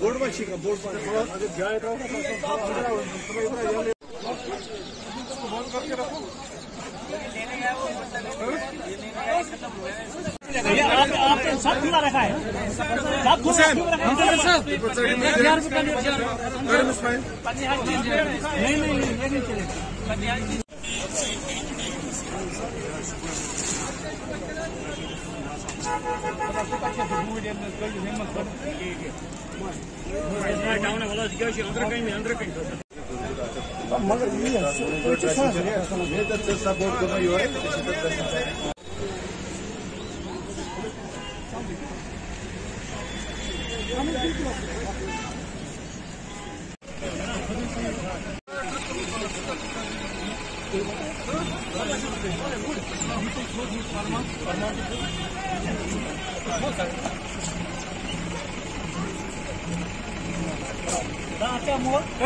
Board में ठीक है, बोर्ड पर अगर जाए तो बंद करके रखो। आपने सब खुला रखा है, सब खुला रखा है। नहीं ये नहीं चलेगा। मगर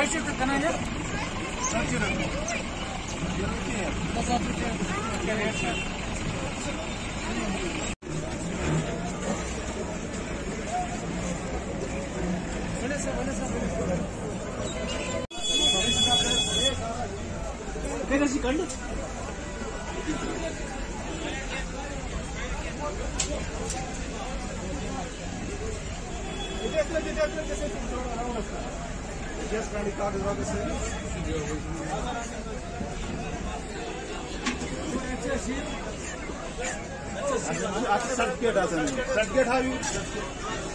कैसे करना है? Certificate have you?